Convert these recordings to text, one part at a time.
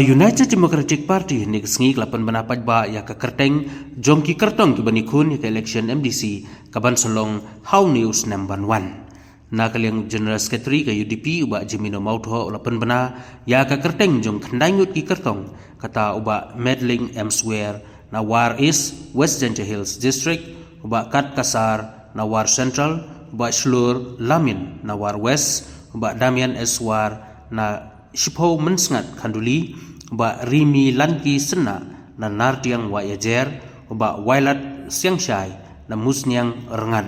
United Democratic Party ni kesengi kelapan benapaj ba ya ke kerteng jongki kertong ki bani kun ya ke election MDC kaban solong How News number 1 na kaliang General Secretary ke UDP uba Jimino Mautho lapan bena ya ke kerteng jong kendangut ki kertong kata uba Medling Emsware na War East West Genja Hills District uba Kat Kasar na War Central uba Shlur Lamin na War West uba Damian Eswar na Shipho Mensngat Khanduli uba Rimi Lanki Sena na Nartiang Wayajer uba Wailat Siangshai na Musnyang Rengan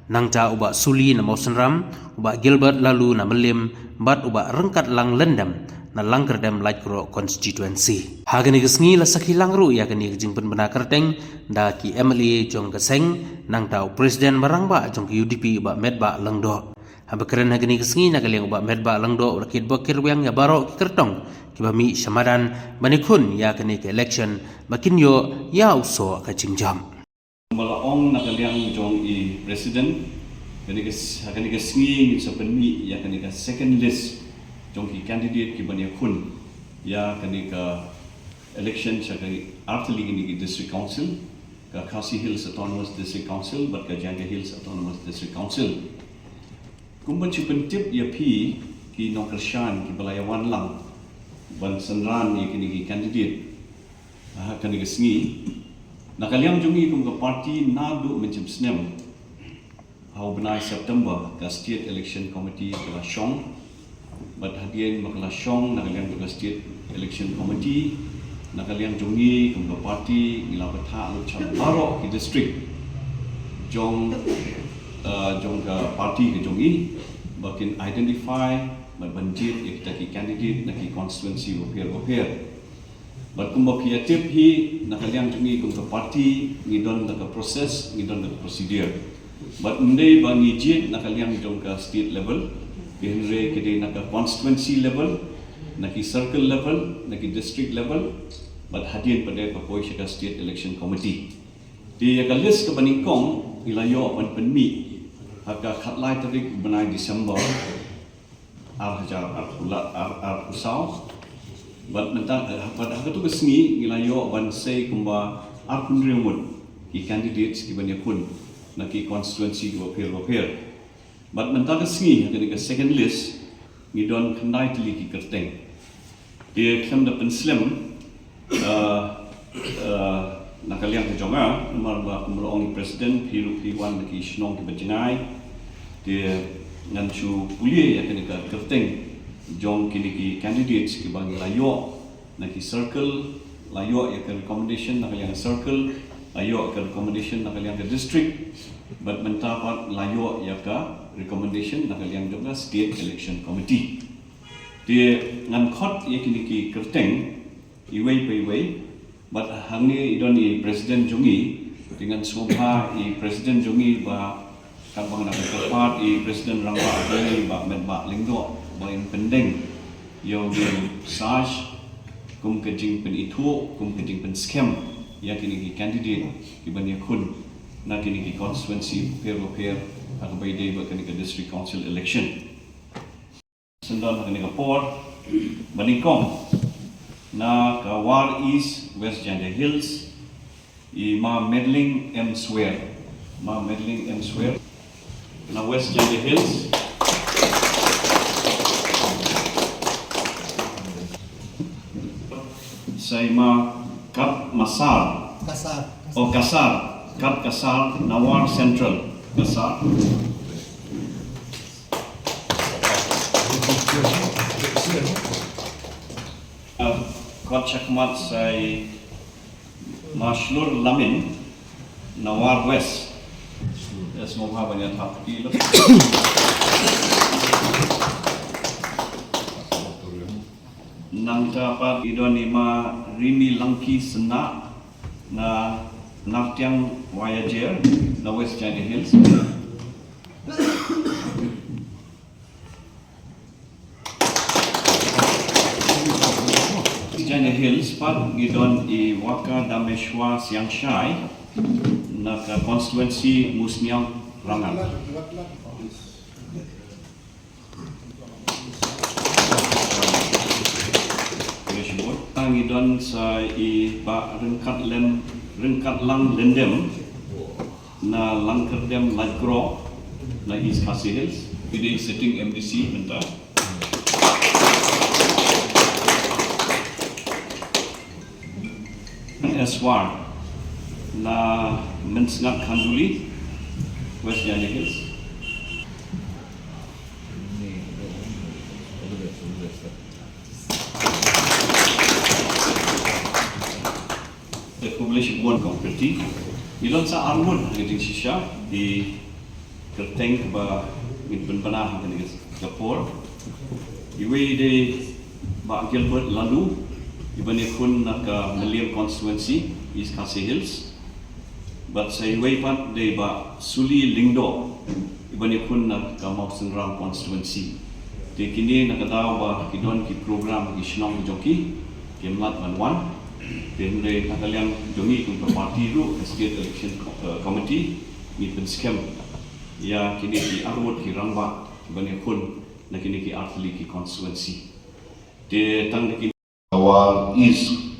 nangta uba Suli na Mausenram uba Gilbert Lalu na Melim bat uba Rengkat Lang Lendam na Langkerdam Laikro constituency hagani gesngi la sakhi langru ya kani jingpen bena kerteng da ki MLA jong keseng nangta presiden marangba jong UDP uba medba lengdo Habakran hagani kesengi na kaliang uba medba langdo rakit bakir wiang ya baro ki kertong ki bami syamadan banikun ya kani ke election makin yo ya uso ka jingjam malaong na kaliang jong i president kani kesengi ni sepenmi ya kani ka second list jong ki candidate ki bani kun ya kani ka election sa kani artli ni district council ka Khasi Hills Autonomous District Council bat ka Jangga Hills Autonomous District Council kumban cipentip ya pi ki Nongkershan ki Balayawan lang ban senran ni kini ki candidate kani kesengi nakaliam jungi kum ka parti nadu mencim snem hau benai September ka state election committee ka Shong bat hadian makala Shong nakaliam ka state election committee nakaliam jungi kum ka parti ngilapatha lu cham baro ki district jong ka parti ke jongi bakin identify banjit kita ki candidate na ki constituency oper bat kumba piatip hi nakaliang jongi kum ka parti ngidon na ka process ngidon na ka procedure bat ndai bangi jit nakaliang jong ka state level bihenre kede na ka constituency level na ki circle level na ki district level bat hadian pada ka poi ka state election committee di ka list ka baningkong ilayo apan penmi haka khatlai tarik benai Disember usau bat mentang bat haka tu kesengi ilayo apan sei kumba akun remut ki candidates ki banya kun na ki constituency ki wapir bat mentang kesengi haka ni second list ngidon khandai tili ki kerteng dia klem da penslim nakaliang ke jonga nomor ba kumulong presiden Piru Piwan ki Shnong ki Bajengai dia ngancu pulie ya kini ka kerteng jong kini ki candidates ki bang layo na ki circle layo ya ke recommendation nakaliang circle layo ke recommendation nakaliang ke district bat mentapat layo ya ka recommendation nakaliang juga state election committee dia ngan khot ya kini ki kerteng iwei peiwei but hangi idoni presiden jongi dengan semua presiden jongi ba kabang na kepat presiden rangba adai ba medba lingdo ba in pending yo di saj kum kejing pen itu kum kejing pen scam ya kini ki candidate ki bani kun na kini ki constituency pair akabai dei ba kini ki district council election sendan kini ka port banikong na ka War East West Genja Hills ma Medling Emsware na West Genja Hills say ma Kat Kasar na War Central Kasar Kot Chakmat say Mashlur Lamin Nawar West. That's more how many top kilo. Nang dapat idonima Rimi Lanki Sena na Nartiang Wayajer na West Genja Hills. Genja Hills pat ngidon i Waka Dameshwa Siangshai na ka constituency Musnyang Rangan. ngidon sa ba rengkat lang lendem na langkerdem lagro na East Khasi Hills. Pidi sitting MDC bentar. Eswar na Mensngat Khanduli West Jani Hills. Republish Buon Kompeti Ilon sa Armon Ngeding Sisha di Kerteng ba Benbenah Ngeding Kapor Iwe de Ba Gilbert Lalu Ibani kun naka Meliam constituency East Khasi Hills but sa iwe pat de ba Suli Lingdo ibani kun naka Mawson Ram constituency de kini nakadaw ba kidon ki program ki Shnong Joki Kemlat Manwan de nakaliang jongi kung party ru state election committee ni penskem ya kini ki arwot ki rangba ibani kun na kini ki artli ki constituency de tang de Awal East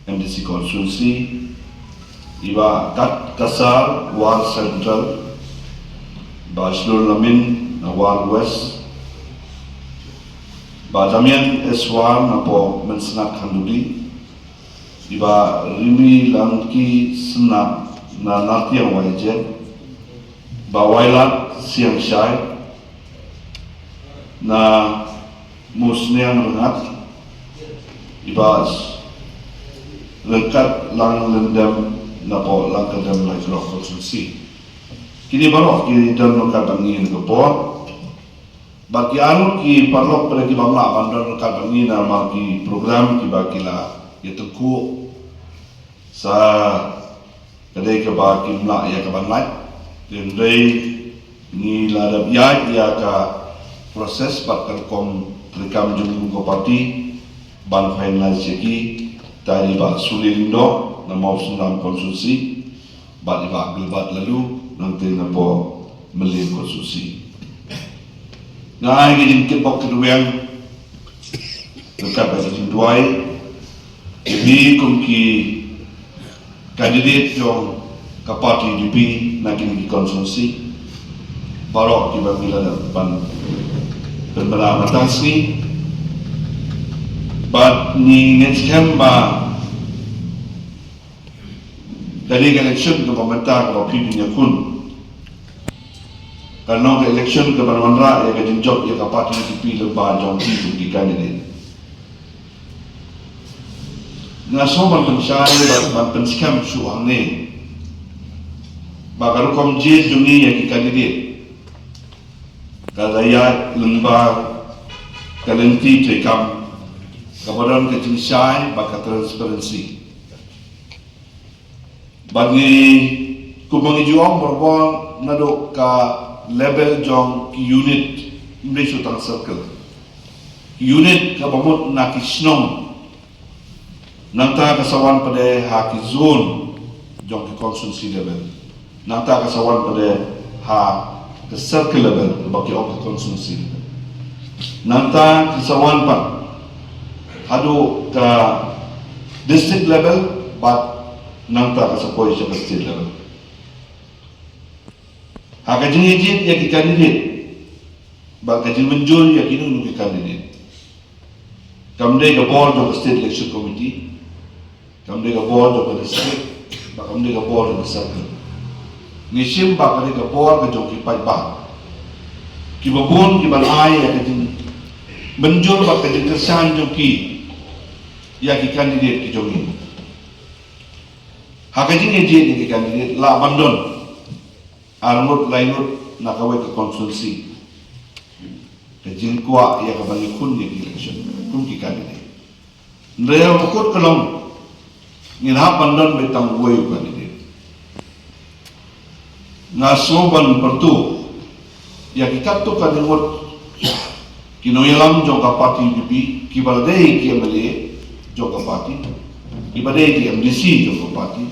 MDC constituency, iba kat kasar War Central, Bachelor Lamin na War West, Badamian Eswar na po Mensngat Khanduli, iba Rimi Langki Senap na Natiang Waijet, Bawailat Siang Syai na Musniang Rengat, ibas lengkat lang lendam na po lang kadam na Jolok Konstitusi. Kini baru kini dan lengkat angin ke po. Bagi anu ki parlok pada ki bangla bandar lengkat angin na magi program ki bakila itu ku sa kadai ke bagi mla ya ke banlai dan dai ni ladap ya ka proses bakal kom rekam jumlah kopati ban finalize ki tadi ba Sulindo na Mawson Ram konstitusi ba di ba Gilbert lalu nanti na po Meliam konstitusi na ay gijin kipok keduang dekat ba jin duai ini kum ki kandidat yung kapati UDP na kini konstitusi barok ki ba bila ban berbela matang ni but ni ngechem ba dari election ke pemerintah ke pimpinnya kun karena ke election ke pemerintah ya ke jenjok ya ke parti DP lebah jom di kandidat ngasoban pensyai ban penskam suang ni bakal kom je jungi ya ke kandidat kadaya lembah kalenti tekam kabaran kecinsai baka transparansi bagi kubangi juang berbon nadok ka level jong ki unit Malaysia Tang Circle unit ka bamut na kisnong nanta kasawan pada ha ki zone jong ki constituency level nanta kasawan pada ha ke circle level bagi ok constituency nanta kasawan pan hadu ke district level but nangta ka sa poisya ka state level haka jingijit ya ki kandidat baka jing menjul ya kinunu ki kandidat kamde ka board of state election committee kamde ka board of the district baka kamde ka board of the circle nishim baka ka board ka jong ki pai ba ki babon ki balai ya ka jing menjul baka jing kesan jong ki ya ki kandidat ki jong ini hakajing eje ni kandidat la bandon almut lainut nakawai ke konstitusi kajing kuat ya ke bagi kun ni election kun ki kandidat ndaya ukut kelong ngirap bandon betang wei kandidat ngasoban pertu ya kita tu kandidat kinoyalam jongka parti UDP kibalai ki MLA jongka parti kibalai ki MDC jongka parti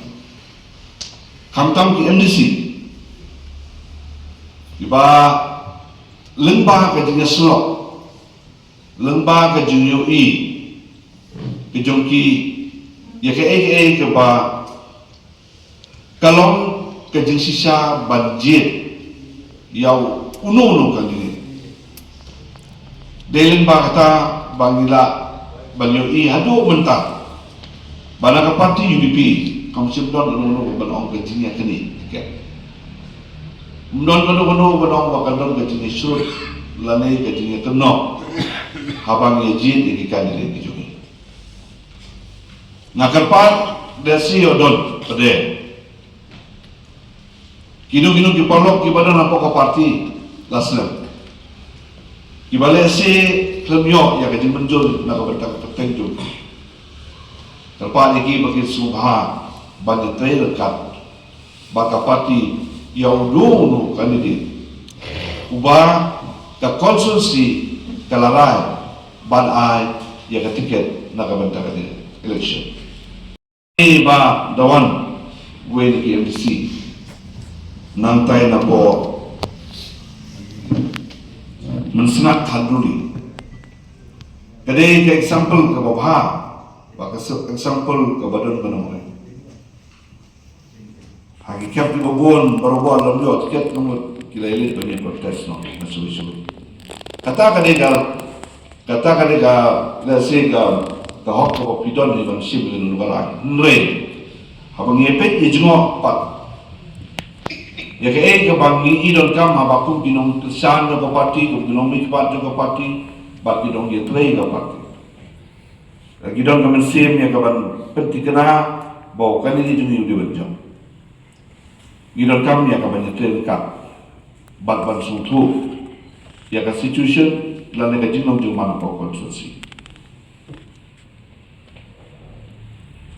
kamtam ki MDC iba lembah ke jenis slot lembah ke junior kejongki ya ke ba kalong kejeng sisa budget yau uno kan ini delen ba kata bangila banyo I hadu mentah bana ka parti UDP kamu sebdon uno banong kejeng ya kini Mdon kono banong bakandon kejeng surut lanai kejeng keno habang yejin ikan ini kejungi nakarpat desi odon pade kino kipalok kibadan apa ke parti laslam kibale si klemyo ya kejeng menjul nak bertak tertentu terpat iki bagi subha banyak lekat baka parti yang dulu kandidat ubah ke konsulsi kalarai ban ai ya ke tiket nak bentar ke election ini ba dawan gue di MDC nantai na po mensengat haduli kadai ke example ke bawah ba ke example ke badan benar hakikat di babon baru dalam dua tiket nomor kila elit banyak protes no masuk kata kadega lesi ka hok ko pidon ni bang sim ni nugala nre habang yepet ye jungo pat ya ke bang ni idon kam habaku binong kesan ko parti ko binong mi pat ko parti bak bidong ye trei ko parti lagi don kam sim ya ka ban penti kena bau kan ni jungi di benjong idon kam ya ka ban trei ka bat ban sutu ya ka situation lan ka jinong jung man ko konsulsi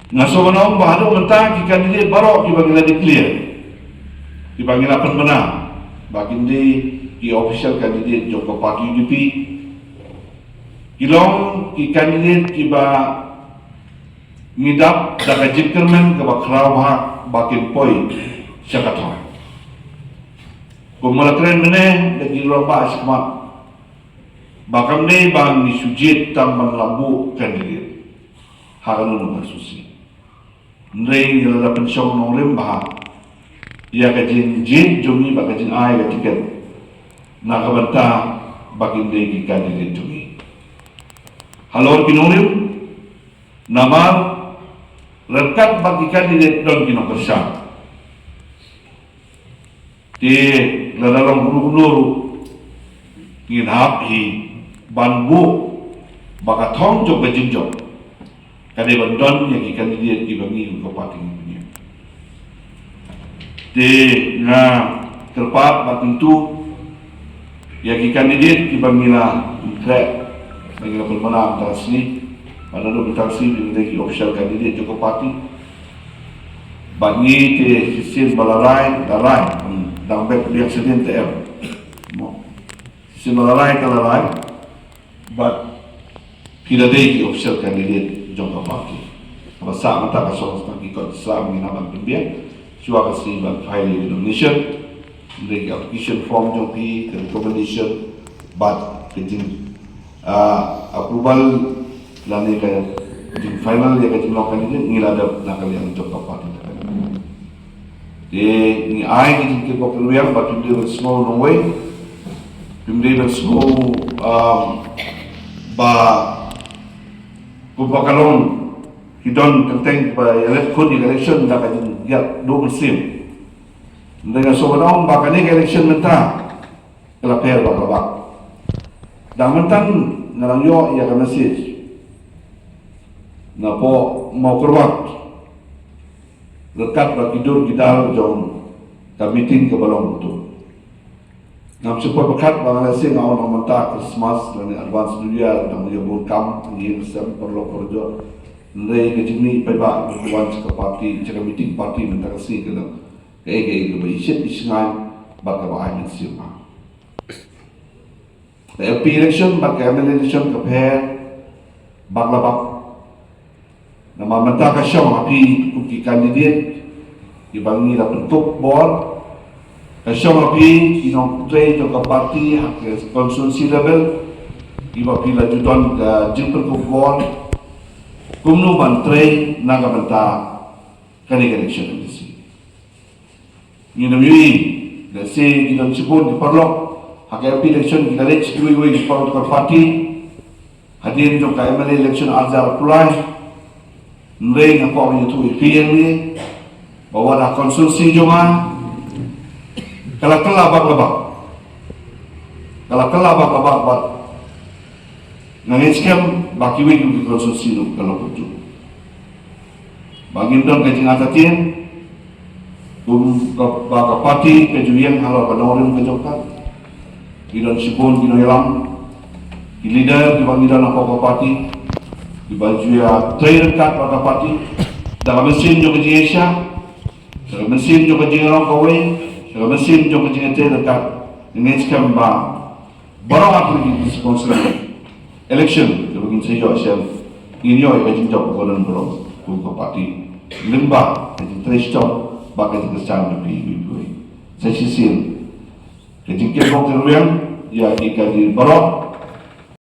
ngaso manong bahado mentang ki kandidat barok ki bangila declare ki bangila penmenang bagindi ki official kandidat Joko Parti UDP kilong ki kandidat ki ba ngidap daga jikkermen ke bakrawa bakin poi syakatoi kumala tren mene lagi lomba asma bakam ne bang ni sujit tam bang lambu kandidat haranu bersusi nrei ngala pensong nong lemba ya kajin jin jomi bakajin ai ga tiket na kabanta bakin de ki kandidat jomi halor kinorim namar rekat bagi kandidat don kino kersa di ladalong guru-guru ngin hapi banbu baka thong jok kajin jok kade bandon yang ikan dia di bagi ke parti ini. Di na terpat batentu yang ikan dia di bagi la krek bagi la bermenang tasni pada dua taksi di negeri official kandidat Joko Parti bagi te sistem balarai dan baik dia sedang TM sistem balarai but kita di official kandidat Joko Parti masa mata kasong stang ikut Islam ni naban pembiak cua kasi bang file nomination dari application form joki recommendation but kejing approval lani kaya kejing final ya kejing lokan ini ngilada nakal yang Joko Parti di ni ai kejing ke popular but they will slow no way they will slow ba kupakalong hidon tentang ba election da kajin ya do musim dengan sobanong ba kani election menta kala per ba dan mentan ngalangyo ya ka message na po mau kerwat lekat ba tidur kita jong ka meeting ke balong tu ngam support bekat ba ngalasi ngau na menta Christmas dan advance new year dan dia burkam ni sem perlu kerja lei ke jimi pe ba buan ke parti ke meeting parti menta kasi ke ke isit isingai ba ka ba ai siapa LP election ba ka election ke phe baklabak nama menta ka syam api kuki kandidat dibangi la bentuk board ka syam api inong trade ke parti hak konsulsi level iba pila judan ke jimper ke board kumnu bantrei naga banta kani election MDC ni namui da se di dam sipun di parlok hakai election kita lech kui di parlok party hadir jom ka MLA election azar pulai nrei ngapa menyetu IPN ni bawa dah konsulsi joma kalau kelabak lebak nangin scam baki wik di konsulsi tu kalau putu bagi dong ke jingatatin baka parti kejuian halau panorin kejokan kidon sipun kidon hilang di leader di bangidan apa parti di baju ya trainer kat baka parti dalam mesin jo ke Asia dalam mesin jo ke orang kawe dalam mesin jo ke trainer kat dengan scam ba barang apa di sponsor election ke begin saya Asia ini yo ke jinjau kolan bro ku parti limba ke trash job baka ke scam di saya sisil ke jingke bok teruyang ya di barang